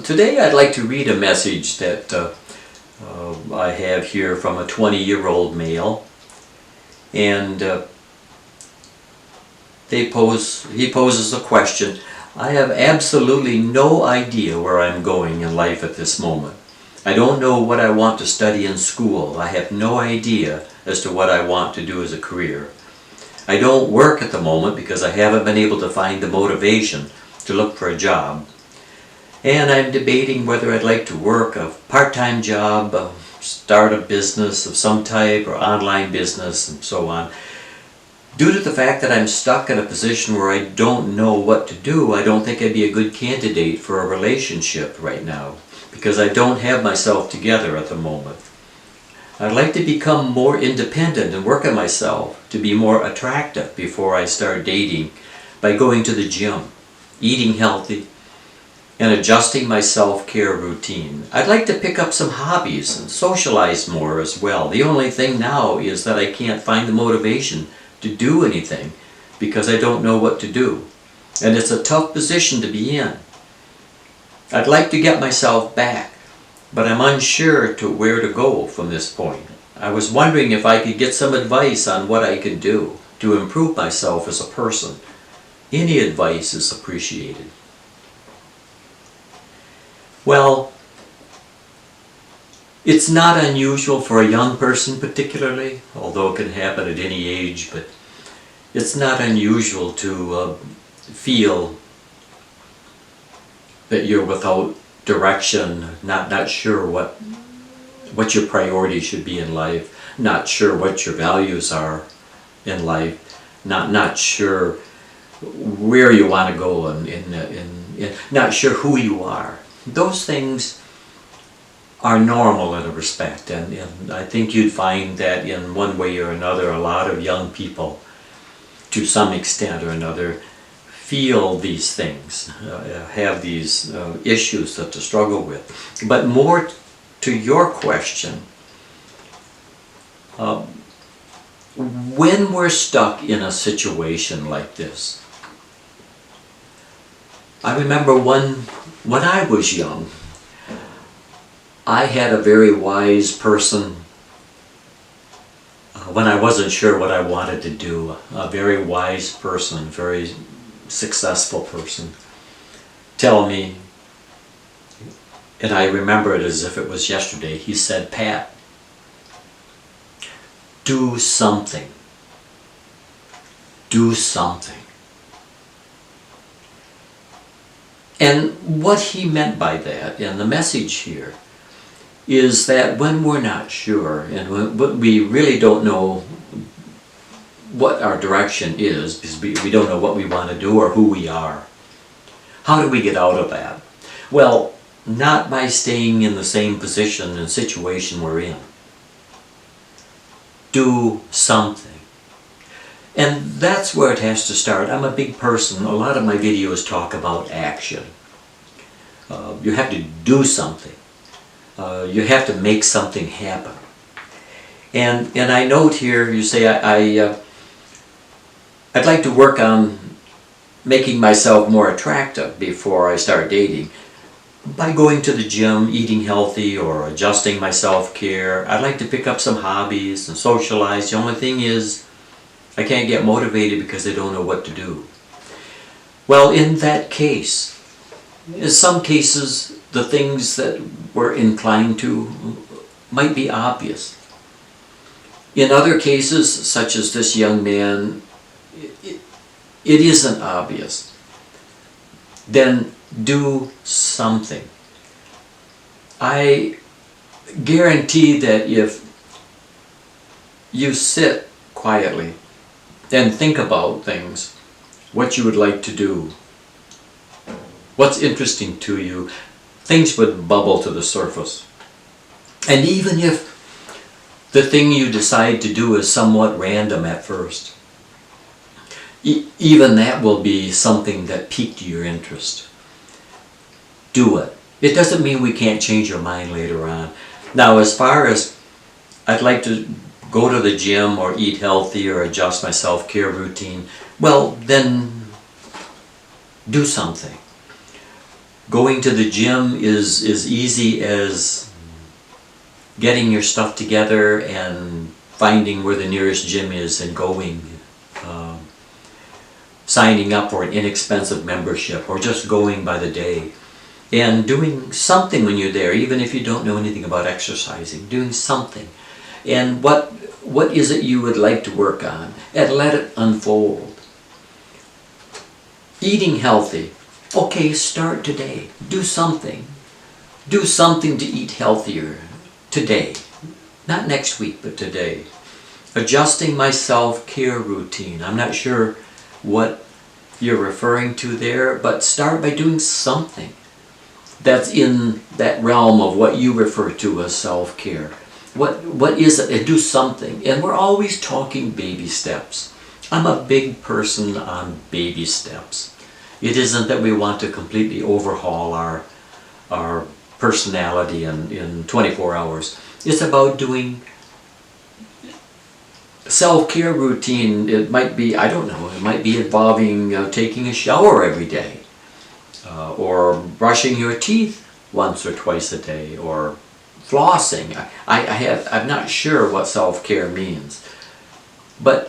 Today I'd like to read a message that I have here from a 20-year-old male, and he poses a question. I have absolutely no idea where I'm going in life at this moment. I don't know what I want to study in school. I have no idea as to what I want to do as a career. I don't work at the moment because I haven't been able to find the motivation to look for a job. And I'm debating whether I'd like to work a part-time job, start a business of some type, or online business, and so on. Due to the fact that I'm stuck in a position where I don't know what to do, I don't think I'd be a good candidate for a relationship right now, because I don't have myself together at the moment. I'd like to become more independent and work on myself to be more attractive before I start dating by going to the gym, eating healthy, and adjusting my self-care routine. I'd like to pick up some hobbies and socialize more as well. The only thing now is that I can't find the motivation to do anything because I don't know what to do. And it's a tough position to be in. I'd like to get myself back, but I'm unsure to where to go from this point. I was wondering if I could get some advice on what I could do to improve myself as a person. Any advice is appreciated. Well, it's not unusual for a young person particularly, although it can happen at any age, but it's not unusual to feel that you're without direction, not sure what your priorities should be in life, not sure what your values are in life, not sure where you want to go, and not sure who you are. Those things are normal in a respect, and I think you'd find that in one way or another a lot of young people, to some extent or another, feel these things, have these issues that to struggle with. But more to your question, when we're stuck in a situation like this, I remember when I was young, I had a very wise person, when I wasn't sure what I wanted to do, a very wise person, very successful person, tell me, and I remember it as if it was yesterday, he said, "Pat, do something. Do something." And what he meant by that, and the message here, is that when we're not sure, and when we really don't know what our direction is, because we don't know what we want to do or who we are, how do we get out of that? Well, not by staying in the same position and situation we're in. Do something. And that's where it has to start. I'm a big person. A lot of my videos talk about action. You have to do something. You have to make something happen. And I note here, you say, I'd like to work on making myself more attractive before I start dating. By going to the gym, eating healthy, or adjusting my self-care. I'd like to pick up some hobbies and socialize. The only thing is, I can't get motivated because I don't know what to do. Well, in that case, in some cases, the things that we're inclined to might be obvious. In other cases, such as this young man, it isn't obvious. Then do something. I guarantee that if you sit quietly and think about things, what you would like to do, what's interesting to you, things would bubble to the surface. And even if the thing you decide to do is somewhat random at first, even that will be something that piqued your interest. Do it. It doesn't mean we can't change our mind later on. Now, as far as I'd like to go to the gym or eat healthy or adjust my self-care routine, well, then do something. Going to the gym is easy as getting your stuff together and finding where the nearest gym is and going. Signing up for an inexpensive membership or just going by the day. And doing something when you're there, even if you don't know anything about exercising, doing something. And what is it you would like to work on? And let it unfold. Eating healthy. Okay, start today. Do something. Do something to eat healthier today. Not next week, but today. Adjusting my self-care routine. I'm not sure what you're referring to there, but start by doing something that's in that realm of what you refer to as self-care. What is it? And do something. And we're always talking baby steps. I'm a big person on baby steps. It isn't that we want to completely overhaul our personality in 24 hours. It's about doing self-care routine. It might be, I don't know, it might be involving taking a shower every day, or brushing your teeth once or twice a day, or flossing. I'm not sure what self-care means, but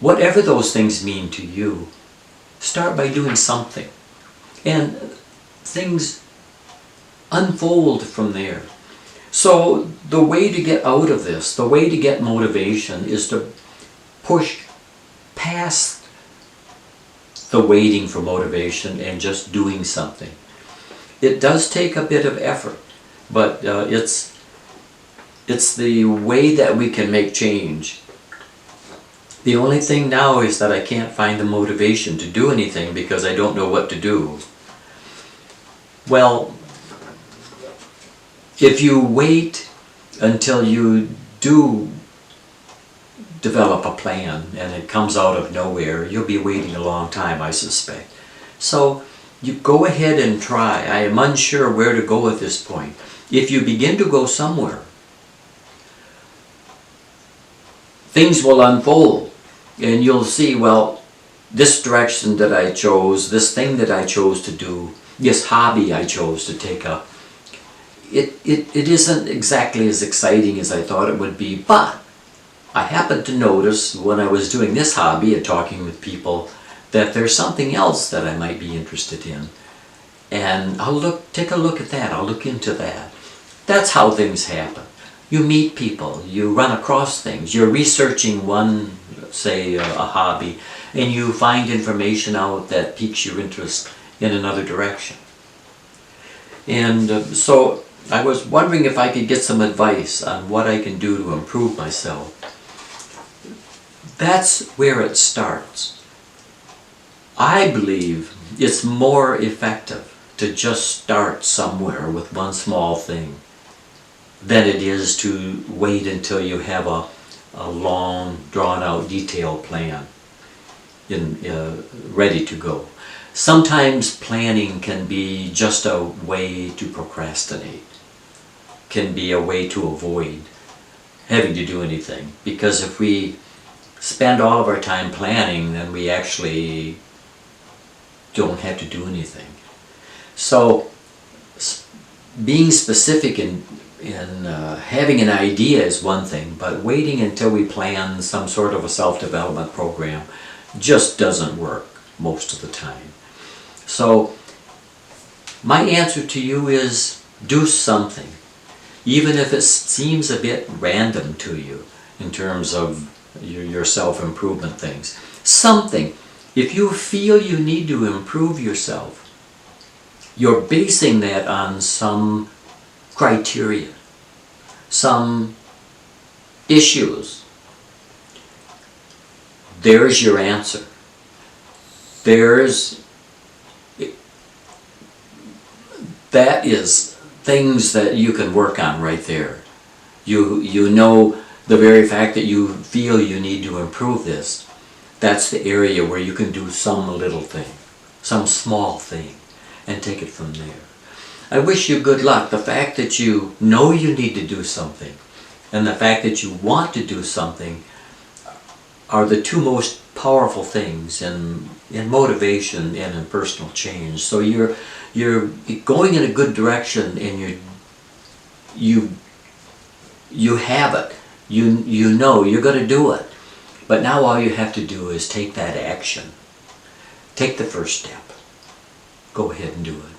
whatever those things mean to you, start by doing something, and things unfold from there. So the way to get out of this, the way to get motivation, is to push past the waiting for motivation and just doing something. It does take a bit of effort, but it's the way that we can make change. The only thing now is that I can't find the motivation to do anything because I don't know what to do. Well, if you wait until you do develop a plan and it comes out of nowhere, you'll be waiting a long time, I suspect. So you go ahead and try. I am unsure where to go at this point. If you begin to go somewhere, things will unfold and you'll see, well, this direction that I chose, this thing that I chose to do, this hobby I chose to take up, it isn't exactly as exciting as I thought it would be, but I happened to notice when I was doing this hobby and talking with people that there's something else that I might be interested in. And take a look at that, I'll look into that. That's how things happen. You meet people, you run across things, you're researching one, say a hobby, and you find information out that piques your interest in another direction. And so I was wondering if I could get some advice on what I can do to improve myself. That's where it starts. I believe it's more effective to just start somewhere with one small thing than it is to wait until you have a long, drawn-out, detailed plan ready to go. Sometimes planning can be just a way to procrastinate, can be a way to avoid having to do anything. Because if we spend all of our time planning, then we actually don't have to do anything. So being specific in having an idea is one thing, but waiting until we plan some sort of a self-development program just doesn't work most of the time. So my answer to you is do something, even if it seems a bit random to you in terms of your self-improvement things. Something. If you feel you need to improve yourself, you're basing that on some criteria, some issues. There's your answer. That is things that you can work on right there. You know, the very fact that you feel you need to improve this, that's the area where you can do some little thing, some small thing, and take it from there. I wish you good luck. The fact that you know you need to do something and the fact that you want to do something are the two most powerful things in motivation and in personal change. So you're going in a good direction, and you have it. You know you're going to do it. But now all you have to do is take that action. Take the first step. Go ahead and do it.